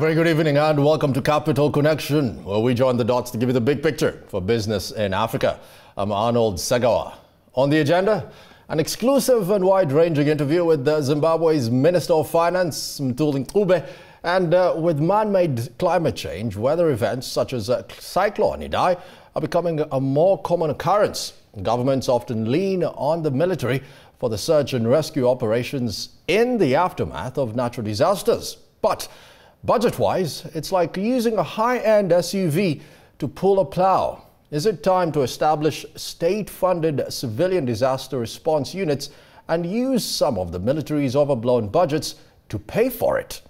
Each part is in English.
very good evening and welcome to Capital Connection, where we join the dots to give you the big picture for business in Africa. I'm Arnold Segawa. On the agenda, an exclusive and wide-ranging interview with Zimbabwe's Minister of Finance, Mthuli Ncube, and with man-made climate change, weather events such as Cyclone Idai are becoming a more common occurrence. Governments often lean on the military for the search and rescue operations in the aftermath of natural disasters. But budget-wise, it's like using a high-end SUV to pull a plow. Is it time to establish state-funded civilian disaster response units and use some of the military's overblown budgets to pay for it?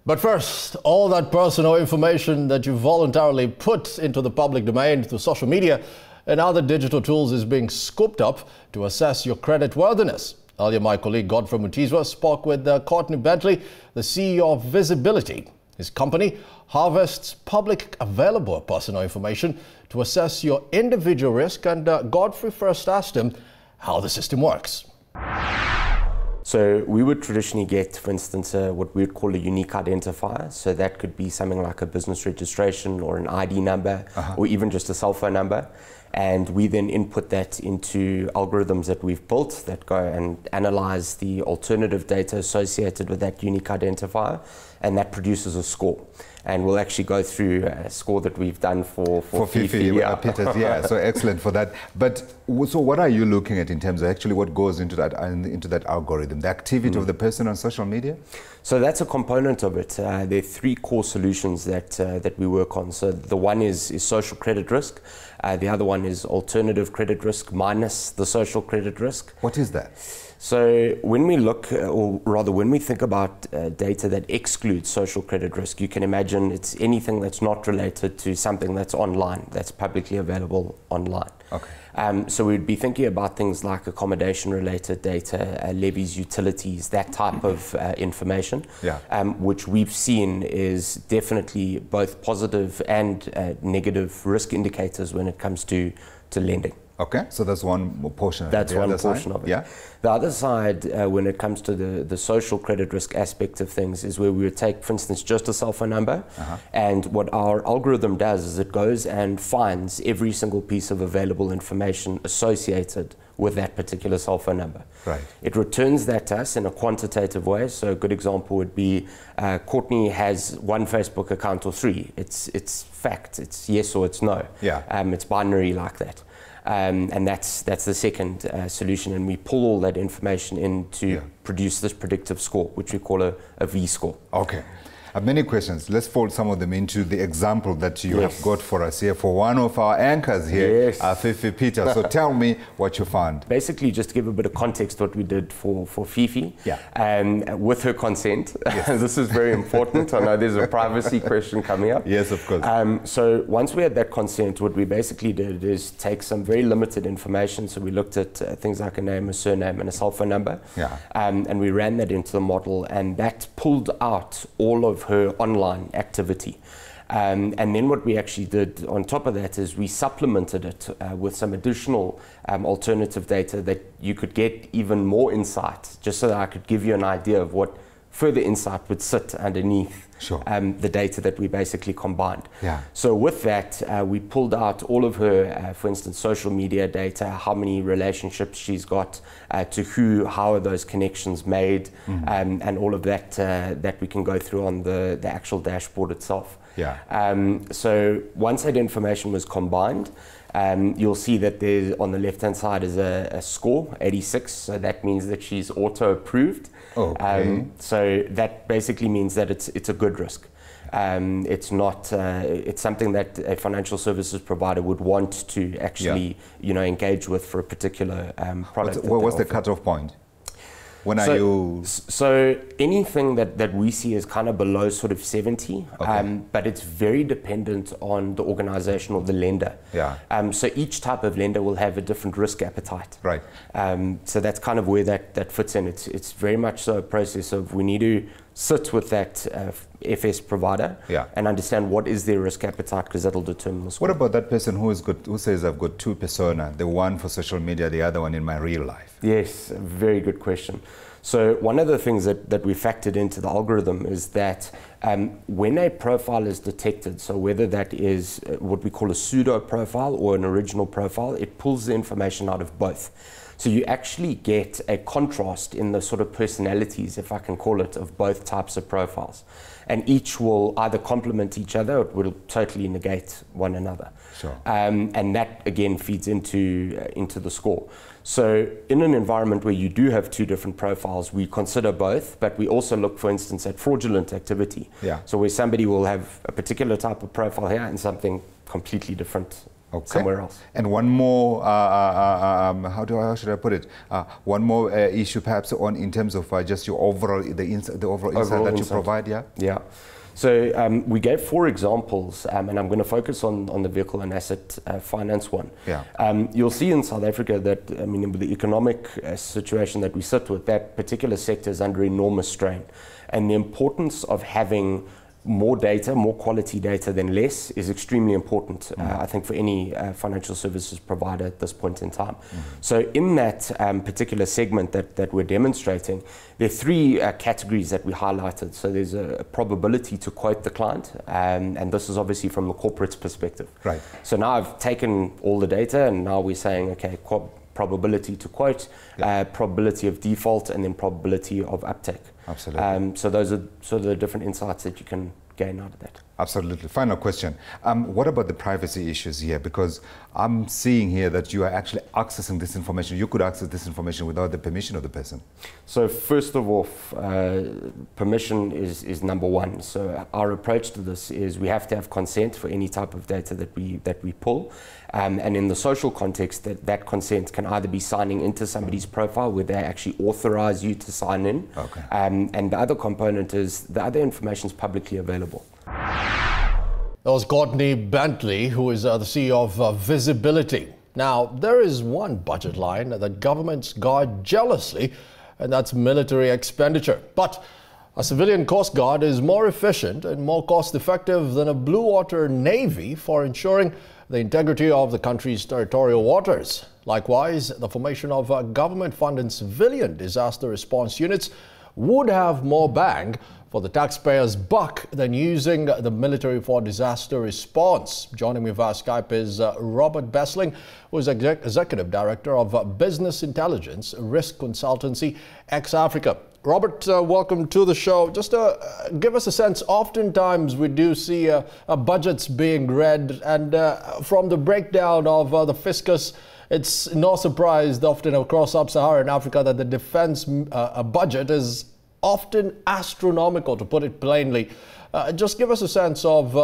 But first, all that personal information that you voluntarily put into the public domain through social media and other digital tools is being scooped up to assess your credit worthiness. Earlier, my colleague Godfrey Mutizwa spoke with Courtney Bentley, the CEO of Visibility. His company harvests public available personal information to assess your individual risk, and Godfrey first asked him how the system works. So we would traditionally get, for instance, what we would call a unique identifier. So that could be something like a business registration or an ID number, or even just a cell phone number. And we then input that into algorithms that we've built that go and analyze the alternative data associated with that unique identifier, and that produces a score. And we'll actually go through a score that we've done for Fifi. Yeah, so excellent for that. But so what are you looking at in terms of actually what goes into that algorithm? The activity of the person on social media? So that's a component of it. There are three core solutions that we work on. So the one is social credit risk. The other one is alternative credit risk minus the social credit risk. What is that? So when we look, or rather when we think about data that excludes social credit risk, you can imagine it's anything that's not related to something that's online, that's publicly available online. Okay. So we'd be thinking about things like accommodation-related data, levies, utilities, that type of information, which we've seen is definitely both positive and negative risk indicators when it comes to lending. Okay, so that's one portion of it. That's one portion of it. Yeah. The other side, when it comes to the social credit risk aspect of things, is where we would take, for instance, just a cell phone number. And what our algorithm does is it goes and finds every single piece of available information associated with that particular cell phone number. Right. It returns that to us in a quantitative way. So a good example would be Courtney has one Facebook account or three. It's fact. It's yes or it's no. Yeah. It's binary like that. And that's the second solution, and we pull all that information in to produce this predictive score, which we call a V-score. Okay. I have many questions. Let's fold some of them into the example that you have got for us here for one of our anchors here, Fifi Peter. So tell me what you found. Basically, just to give a bit of context, what we did for Fifi, with her consent. This is very important. I know there's a privacy question coming up. Yes, of course. So once we had that consent, what we basically did is take some very limited information. So we looked at things like a name, a surname, and a cell phone number. And we ran that into the model, and that pulled out all of her online activity. And then what we actually did on top of that is we supplemented it with some additional alternative data that you could get even more insight, just so that I could give you an idea of what further insight would sit underneath the data that we basically combined. So with that, we pulled out all of her, for instance, social media data, how many relationships she's got, to who, how are those connections made, and all of that that we can go through on the actual dashboard itself. So once that information was combined, you'll see that there on the left-hand side is a score, 86, so that means that she's auto-approved. So that basically means that it's a good risk. It's not. It's something that a financial services provider would want to actually, engage with for a particular product. What was the cutoff point? When are you? So anything that we see is kind of below sort of 70, but it's very dependent on the organization or the lender. So each type of lender will have a different risk appetite. Right. So that's kind of where that fits in. It's very much so a process of we need to sit with that FS provider and understand what is their risk appetite, because that'll determine the score. What about that person who says I've got two personas, the one for social media, the other one in my real life? Yes, a very good question. So one of the things that we factored into the algorithm is that when a profile is detected, so whether that is what we call a pseudo profile or an original profile, it pulls the information out of both. So you actually get a contrast in the sort of personalities, if I can call it, of both types of profiles. And each will either complement each other or it will totally negate one another. Sure. And that, again, feeds into the score. So in an environment where you do have two different profiles, we consider both, but we also look, for instance, at fraudulent activity. Yeah. So where somebody will have a particular type of profile here and something completely different somewhere else. And one more, how should I put it? One more issue perhaps in terms of just your overall, the overall insight that you provide, yeah? Yeah. So we gave 4 examples, and I'm going to focus on the vehicle and asset finance one. Yeah. You'll see in South Africa that, I mean, with the economic situation that we sit with, that particular sector is under enormous strain. And the importance of having more data, more quality data than less is extremely important, I think, for any financial services provider at this point in time. So in that particular segment that we're demonstrating, there are 3 categories that we highlighted. So there's a probability to quote the client, and this is obviously from the corporate's perspective. Right. So now I've taken all the data and now we're saying, okay, probability to quote, probability of default, and then probability of uptake. Absolutely. So those are sort of the different insights that you can gain out of that. Absolutely. Final question. What about the privacy issues here? Because I'm seeing here that you are actually accessing this information. You could access this information without the permission of the person. So first of all, permission is number one. So our approach to this is we have to have consent for any type of data that we pull. And in the social context, that consent can either be signing into somebody's profile where they actually authorize you to sign in. Okay. And the other component is the other information is publicly available. That was Courtney Bentley, who is the CEO of Visibility. Now, there is one budget line that governments guard jealously, and that's military expenditure. But a civilian Coast Guard is more efficient and more cost-effective than a blue water navy for ensuring the integrity of the country's territorial waters. Likewise, the formation of government-funded civilian disaster response units would have more bang for the taxpayers' buck than using the military for disaster response. Joining me via Skype is Robert Besling, who is Executive Director of Business Intelligence Risk Consultancy, ex-Africa. Robert, welcome to the show. Just give us a sense, oftentimes we do see budgets being read, and from the breakdown of the fiscus, it's no surprise often across sub-Saharan Africa that the defense budget is often astronomical, to put it plainly. Just give us a sense of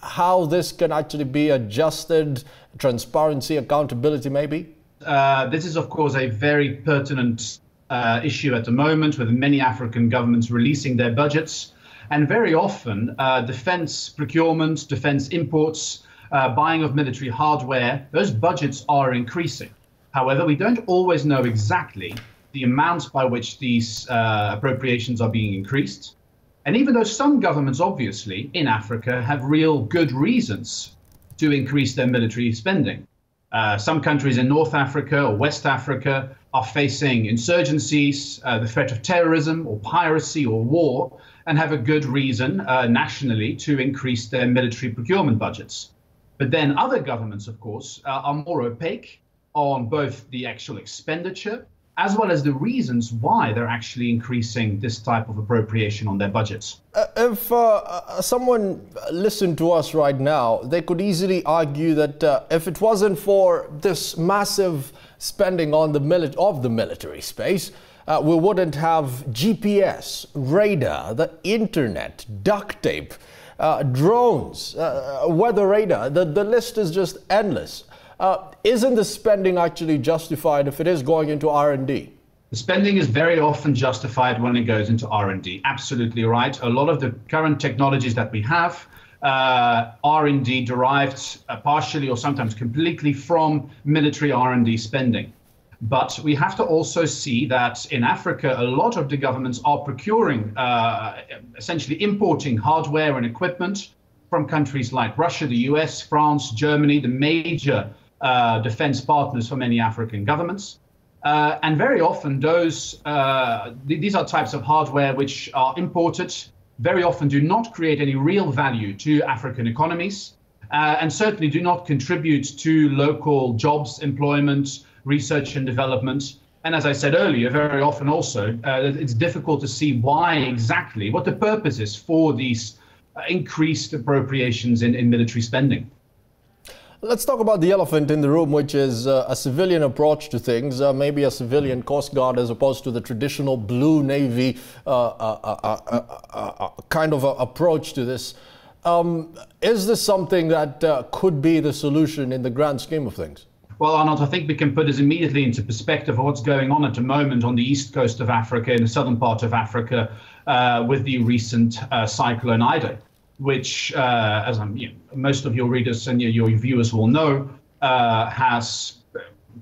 how this can actually be adjusted, transparency, accountability maybe? This is, of course, a very pertinent issue at the moment, with many African governments releasing their budgets. And very often, defense procurement, defense imports, buying of military hardware, those budgets are increasing. However, we don't always know exactly the amounts by which these appropriations are being increased. And even though some governments, obviously, in Africa have real good reasons to increase their military spending. Some countries in North Africa or West Africa are facing insurgencies, the threat of terrorism or piracy or war, and have a good reason nationally to increase their military procurement budgets. But then other governments, of course, are more opaque on both the actual expenditure as well as the reasons why they're actually increasing this type of appropriation on their budgets. If someone listened to us right now, they could easily argue that if it wasn't for this massive spending on the military space, we wouldn't have GPS, radar, the internet, duct tape, drones, weather radar. The list is just endless. Isn't the spending actually justified if it is going into R&D? The spending is very often justified when it goes into R&D. Absolutely right. A lot of the current technologies that we have are indeed derived partially or sometimes completely from military R&D spending. But we have to also see that in Africa, a lot of the governments are procuring, essentially importing hardware and equipment from countries like Russia, the US, France, Germany, the major defense partners for many African governments. And very often these are types of hardware which are imported, very often do not create any real value to African economies, and certainly do not contribute to local jobs, employment, research and development. And as I said earlier, very often also, it's difficult to see why exactly, what the purpose is for these increased appropriations in military spending. Let's talk about the elephant in the room, which is a civilian approach to things, maybe a civilian Coast Guard as opposed to the traditional Blue Navy kind of approach to this. Is this something that could be the solution in the grand scheme of things? Well, Arnold, I think we can put this immediately into perspective of what's going on at the moment on the east coast of Africa, in the southern part of Africa, with the recent cyclone Idai, which, as most of your readers and your viewers will know, has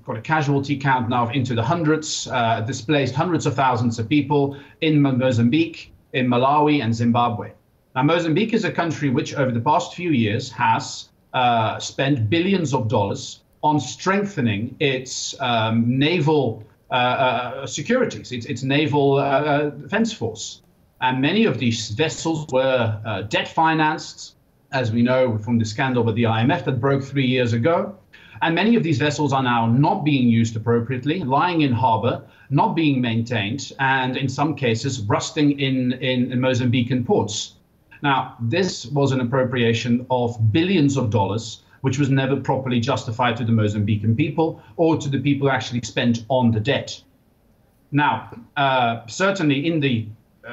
got a casualty count now into the hundreds, displaced hundreds of thousands of people in Mozambique, in Malawi and Zimbabwe. Now, Mozambique is a country which over the past few years has spent billions of dollars on strengthening its naval securities, its naval defense force. And many of these vessels were debt financed, as we know from the scandal with the IMF that broke 3 years ago. And many of these vessels are now not being used appropriately, lying in harbor, not being maintained, and in some cases rusting in Mozambican ports. Now, this was an appropriation of billions of dollars, which was never properly justified to the Mozambican people or to the people who actually spent on the debt. Now, certainly in the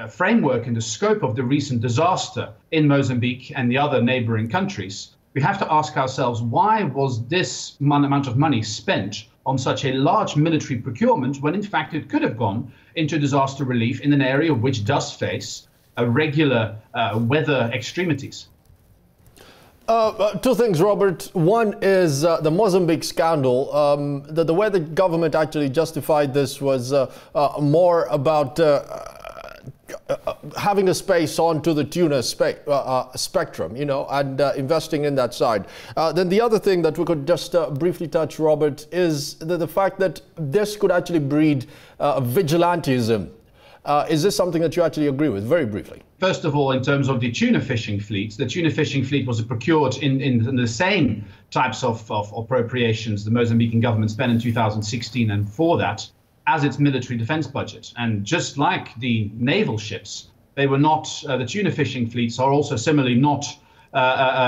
framework and the scope of the recent disaster in Mozambique and the other neighboring countries, we have to ask ourselves, why was this amount of money spent on such a large military procurement when in fact it could have gone into disaster relief in an area which does face regular weather extremities? Two things, Robert. One is the Mozambique scandal. The way the government actually justified this was more about having a space onto the tuna spectrum, and investing in that side. Then the other thing that we could just briefly touch, Robert, is the fact that this could actually breed vigilantism. Is this something that you actually agree with, very briefly? First of all, in terms of the tuna fishing fleets, the tuna fishing fleet was procured in the same types of appropriations the Mozambican government spent in 2016 and before that as its military defense budget. And just like the naval ships, they were not, the tuna fishing fleets are also similarly not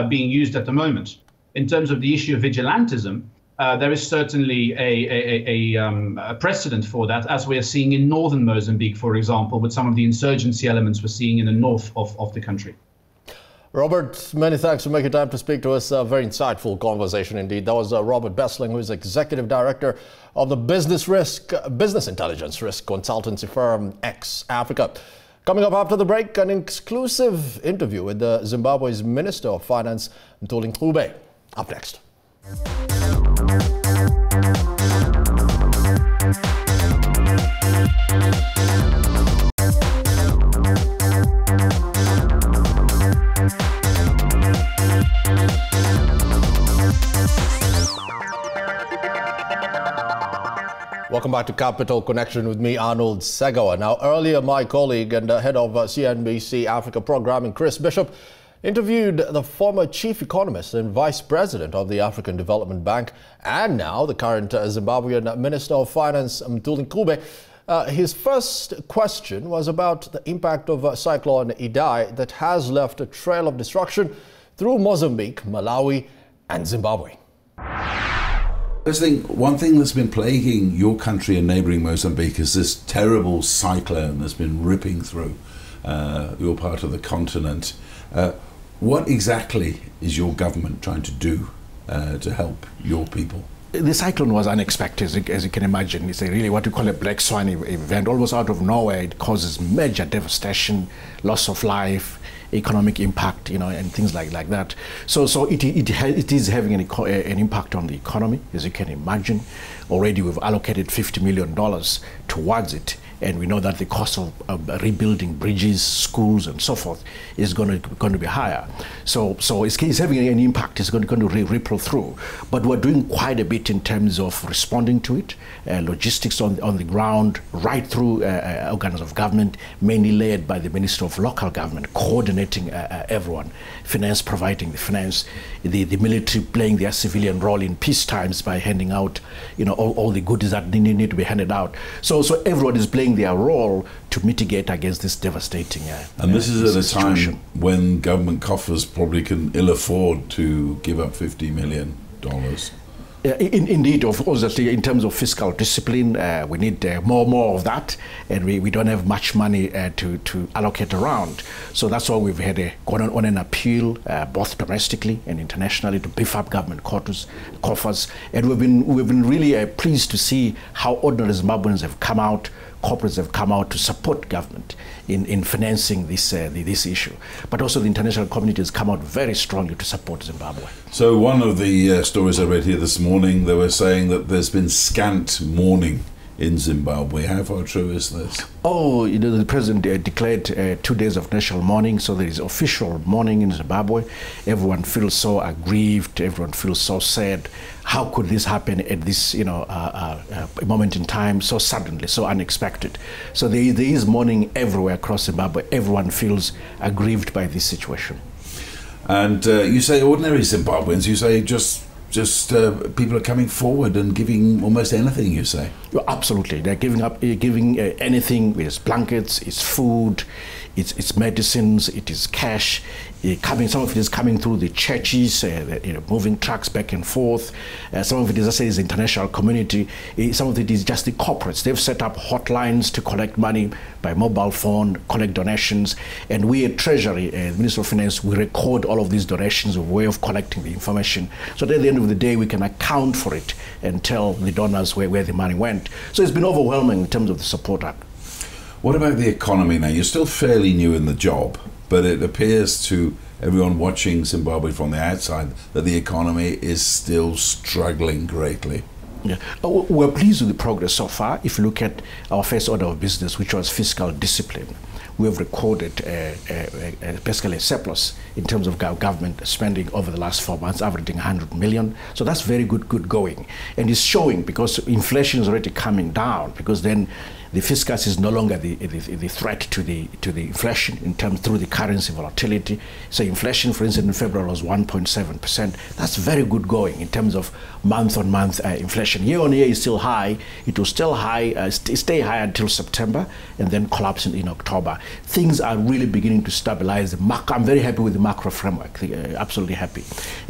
being used at the moment. In terms of the issue of vigilantism, there is certainly a precedent for that, as we are seeing in northern Mozambique, for example, with some of the insurgency elements we're seeing in the north of the country. Robert, many thanks for making time to speak to us. A very insightful conversation indeed. That was Robert Besling, who is Executive Director of the Business Intelligence Risk Consultancy firm X Africa. Coming up after the break, an exclusive interview with Zimbabwe's Minister of Finance, Mthuli Ncube. Up next. Welcome back to Capital Connection with me, Arnold Segawa. Now, earlier, my colleague and head of CNBC Africa programming, Chris Bishop, interviewed the former chief economist and vice president of the African Development Bank and now the current Zimbabwean Minister of Finance, Mthuli Ncube. His first question was about the impact of Cyclone Idai that has left a trail of destruction through Mozambique, Malawi and Zimbabwe. I think one thing that's been plaguing your country and neighbouring Mozambique is this terrible cyclone that's been ripping through your part of the continent. What exactly is your government trying to do to help your people? The cyclone was unexpected, as you can imagine. It's really what we call a black swan event. Almost out of nowhere, it causes major devastation, loss of life, economic impact, and things like that. So it is having an impact on the economy, as you can imagine. Already we've allocated $50 million towards it, and we know that the cost of rebuilding bridges, schools, and so forth is going to be higher. So it's having an impact. It's going to ripple through. But we're doing quite a bit in terms of responding to it, logistics on the ground, right through organs of government, mainly led by the Minister of Local Government, coordinating everyone, finance providing the finance, the military playing their civilian role in peace times by handing out, all the goodies that need to be handed out. So everyone is playing their role to mitigate against this devastating and this is at a situation. time when government coffers probably can ill afford to give up $50 million. Indeed, of course, in terms of fiscal discipline, we need more of that, and we don't have much money to allocate around. So that's why we've had gone on an appeal, both domestically and internationally, to beef up government coffers. And we've been really pleased to see how ordinary Zimbabweans have come out, corporates have come out to support government in financing this issue. But also the international community has come out very strongly to support Zimbabwe. So one of the stories I read here this morning, they were saying that there's been scant mourning in Zimbabwe. How far true is this? Oh, the president declared 2 days of national mourning, so there is official mourning in Zimbabwe. Everyone feels so aggrieved, everyone feels so sad. How could this happen at this, moment in time, so suddenly, so unexpected? So there is mourning everywhere across Zimbabwe. Everyone feels aggrieved by this situation. And you say ordinary Zimbabweans, you say just people are coming forward and giving almost anything, you say? Well, absolutely. They're giving anything. It's blankets, it's food, it's medicines, it is cash. Some of it is coming through the churches, moving trucks back and forth. Some of it is, the international community. Some of it is just the corporates. They've set up hotlines to collect money by mobile phone, collect donations. And we at Treasury, the Minister of Finance, we record all of these donations, a way of collecting the information. So that at the end of the day, we can account for it and tell the donors where the money went. So it's been overwhelming in terms of the support. What about the economy now? You're still fairly new in the job, but it appears to everyone watching Zimbabwe from the outside that the economy is still struggling greatly. Yeah. We're pleased with the progress so far. If you look at our first order of business, which was fiscal discipline, we have recorded basically a surplus in terms of government spending over the last 4 months, averaging 100 million. So that's very good going. And it's showing because inflation is already coming down, because then the fiscus is no longer the threat to the inflation in terms through the currency volatility. So inflation, for instance, in February was 1.7%. That's very good going in terms of month-on-month inflation. Year-on-year is still high. It will still stay high until September, and then collapse in October. Things are really beginning to stabilize. I'm very happy with the macro framework. Absolutely happy.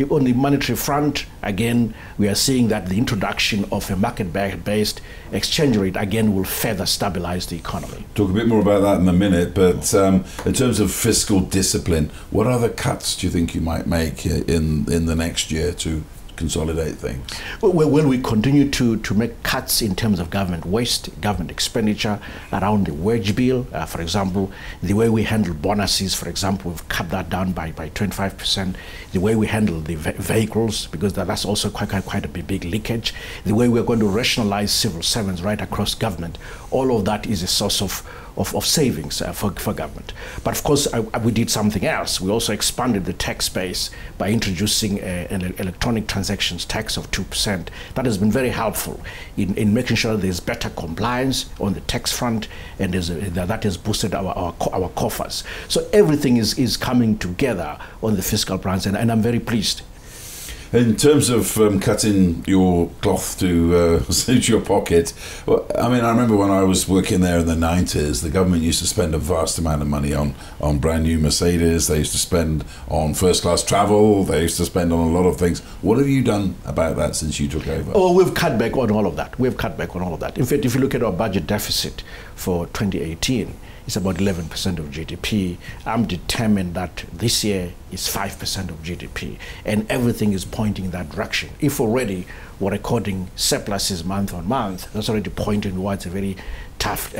On the monetary front, again, we are seeing that the introduction of a market-based exchange rate again will further stabilize the economy. Talk a bit more about that in a minute, but in terms of fiscal discipline, what other cuts do you think you might make in the next year to consolidate things? Well, we continue to make cuts in terms of government waste, government expenditure around the wage bill. For example, the way we handle bonuses, for example, we've cut that down by 25%. The way we handle the vehicles, because that's also quite a big leakage. The way we're going to rationalize civil servants right across government. All of that is a source of savings for government. But of course, we did something else. We also expanded the tax base by introducing an electronic transactions tax of 2%. That has been very helpful in making sure there's better compliance on the tax front, and that has boosted our coffers. So everything is coming together on the fiscal branch, and I'm very pleased. In terms of cutting your cloth to suit your pocket, well, I mean, I remember when I was working there in the 90s, the government used to spend a vast amount of money on brand new Mercedes. They used to spend on first-class travel. They used to spend on a lot of things. What have you done about that since you took over? Oh, we've cut back on all of that. In fact, if you look at our budget deficit for 2018, it's about 11% of GDP. I'm determined that this year is 5% of GDP, and everything is pointing in that direction. If already we're recording surpluses month on month, that's already pointing towards a very tough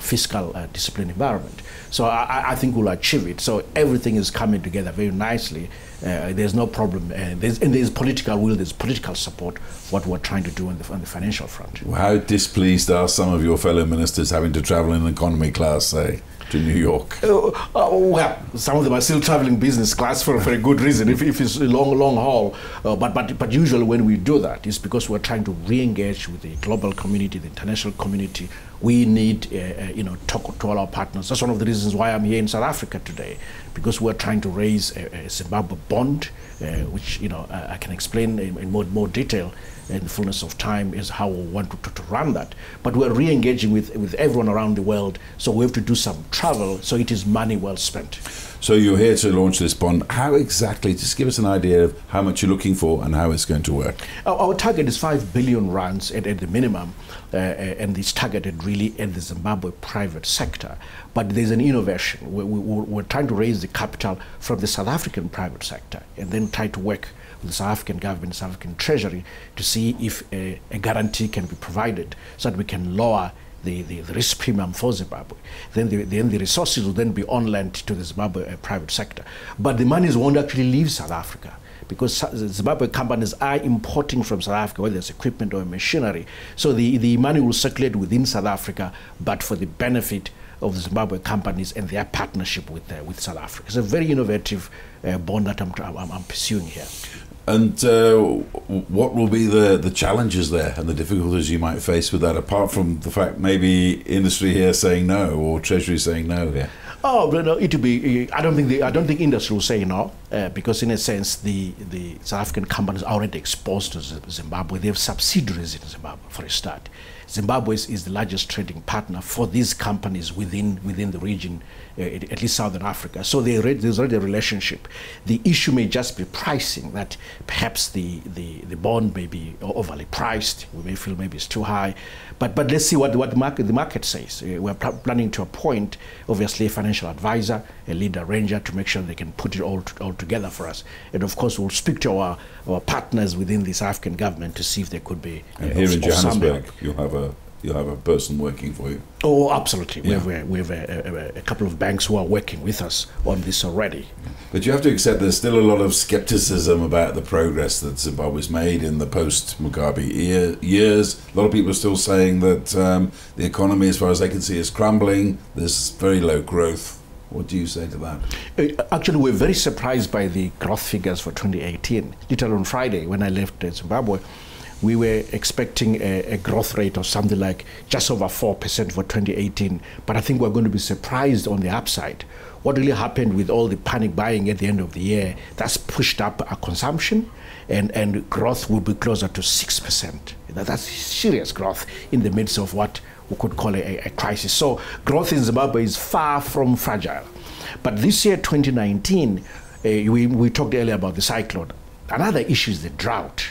fiscal discipline environment. So I think we'll achieve it. So everything is coming together very nicely. There's no problem. There's political will, there's political support for what we're trying to do on the financial front. Well, how displeased are some of your fellow ministers having to travel in economy class, say, to New York? Well, some of them are still traveling business class for a good reason, if it's a long haul. But usually when we do that, it's because we're trying to re-engage with the global community, the international community. We need, talk to all our partners. That's one of the reasons why I'm here in South Africa today, because we're trying to raise a Zimbabwe bond, which I can explain in more detail in the fullness of time is how we want to run that. But we're re-engaging with everyone around the world, so we have to do some travel, so it is money well spent. So you're here to launch this bond. How exactly, just give us an idea of how much you're looking for and how it's going to work. Our target is 5 billion rands at the minimum, and it's targeted really at the Zimbabwe private sector. But there's an innovation. We're trying to raise the capital from the South African private sector and then try to work with the South African government, South African Treasury, to see if a guarantee can be provided so that we can lower the risk premium for Zimbabwe. Then the resources will then be on lent to the Zimbabwe private sector. But the monies won't actually leave South Africa, because Zimbabwe companies are importing from South Africa, whether it's equipment or machinery. So the money will circulate within South Africa, but for the benefit of the Zimbabwe companies and their partnership with South Africa. It's a very innovative bond that I'm pursuing here. And what will be the challenges there and the difficulties you might face with that, apart from the fact maybe industry here saying no or Treasury saying no here? Oh, no, it will be. I don't think industry will say no, because in a sense the South African companies are already exposed to Zimbabwe. They have subsidiaries in Zimbabwe, for a start. Zimbabwe is the largest trading partner for these companies within the region, at least Southern Africa. So there's already a relationship. The issue may just be pricing, that perhaps the bond may be overly priced. We may feel maybe it's too high. But let's see what the market says. We're planning to appoint, obviously, a financial advisor, a lead arranger, to make sure they can put it all together for us. And of course, we'll speak to our partners within the South African government to see if there could be. And here in Johannesburg, you'll have a person working for you. Oh, absolutely. Yeah. We have a couple of banks who are working with us on this already. But you have to accept there's still a lot of skepticism about the progress that Zimbabwe's made in the post-Mugabe years. A lot of people are still saying that the economy, as far as they can see, is crumbling. There's very low growth. What do you say to that? Actually, we're very surprised by the growth figures for 2018. Literally on Friday, when I left Zimbabwe, we were expecting a growth rate of something like just over 4% for 2018. But I think we're going to be surprised on the upside. What really happened with all the panic buying at the end of the year, that's pushed up our consumption, and growth will be closer to 6%. That's serious growth in the midst of what we could call a crisis. So growth in Zimbabwe is far from fragile. But this year, 2019, we talked earlier about the cyclone. Another issue is the drought.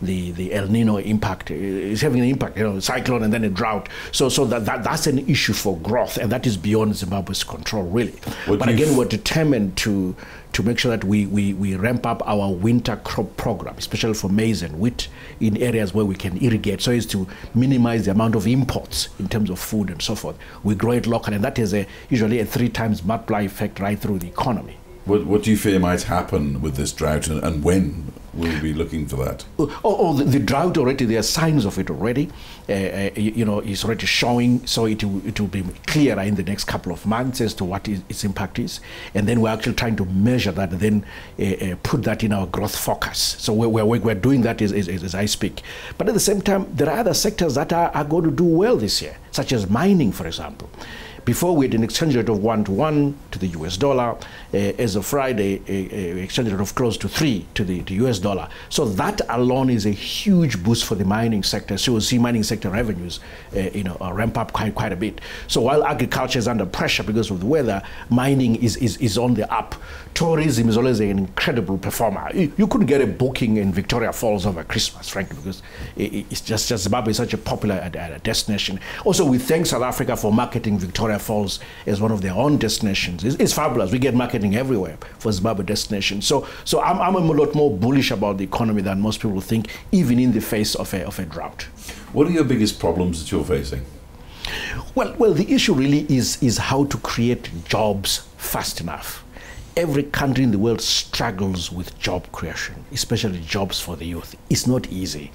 The El Nino impact is having an impact, cyclone and then a drought. So that's an issue for growth, and that is beyond Zimbabwe's control, really. But again, we're determined to make sure that we ramp up our winter crop program, especially for maize and wheat, in areas where we can irrigate, so as to minimize the amount of imports in terms of food and so forth. We grow it locally, and that has usually a 3 times multiply effect right through the economy. What do you fear might happen with this drought, and when will we be looking for that? The drought already, there are signs of it already. It's already showing, so it will be clearer in the next couple of months as to what its impact is. And then we're actually trying to measure that and then put that in our growth focus. So we're doing that as I speak. But at the same time, there are other sectors that are going to do well this year, such as mining, for example. Before, we had an exchange rate of 1:1 to the US dollar. As of Friday, an exchange rate of close to 3 to the US dollar. So that alone is a huge boost for the mining sector. So we'll see mining sector revenues ramp up quite a bit. So while agriculture is under pressure because of the weather, mining is on the up. Tourism is always an incredible performer. You couldn't get a booking in Victoria Falls over Christmas, frankly, because it's just Zimbabwe is such a popular destination. Also, we thank South Africa for marketing Victoria Falls as one of their own destinations. It's fabulous. We get marketing everywhere for Zimbabwe destinations. So I'm a lot more bullish about the economy than most people think, even in the face of a drought. What are your biggest problems that you're facing? Well, the issue really is how to create jobs fast enough. Every country in the world struggles with job creation, especially jobs for the youth. It's not easy.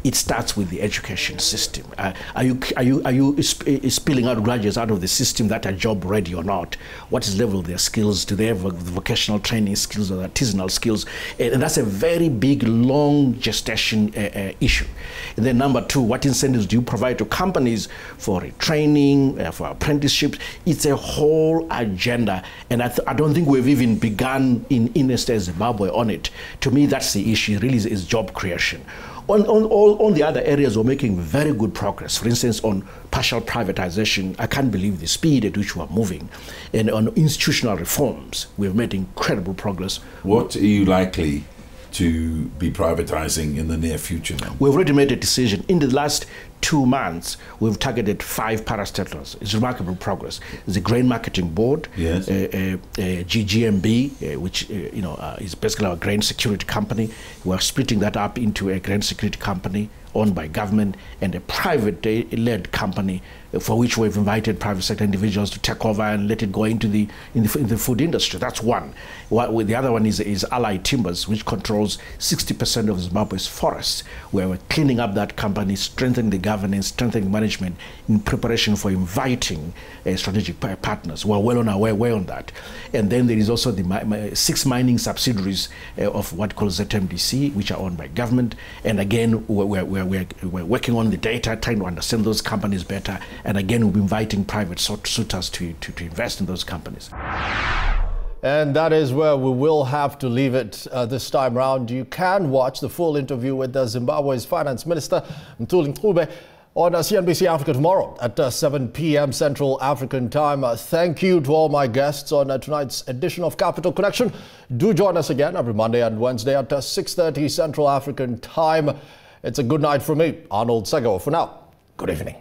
It starts with the education system. Are you spilling out graduates out of the system that are job ready or not? What is the level of their skills? Do they have vocational training skills or artisanal skills? And that's a very big, long gestation issue. And then number two, what incentives do you provide to companies for training, for apprenticeships? It's a whole agenda, and I don't think we've even begun in Zimbabwe on it. To me, that's the issue. Really, is job creation. On the other areas, we're making very good progress. For instance, on partial privatization, I can't believe the speed at which we're moving. And on institutional reforms, we've made incredible progress. What are you likely to be privatizing in the near future then? We've already made a decision. In the last 2 months, we've targeted 5 parastatals. It's remarkable progress. The Grain Marketing Board, yes. GGMB, which is basically our grain security company. We're splitting that up into a grain security company owned by government and a private-led company for which we've invited private sector individuals to take over and let it go into the food industry. That's one. The other one is Allied Timbers, which controls 60% of Zimbabwe's forests, where we're cleaning up that company, strengthening the governance, strengthening management in preparation for inviting strategic partners. We're well on our way on that. And then there is also the 6 mining subsidiaries of what calls ZMDC, which are owned by government. And again, we're working on the data, trying to understand those companies better. And again, we'll be inviting private suitors to invest in those companies. And that is where we will have to leave it this time round. You can watch the full interview with Zimbabwe's Finance Minister, Mthuli Ncube, on CNBC Africa tomorrow at 7 p.m. Central African Time. Thank you to all my guests on tonight's edition of Capital Connection. Do join us again every Monday and Wednesday at 6:30 Central African Time. It's a good night from me, Arnold Segawa. For now, good evening.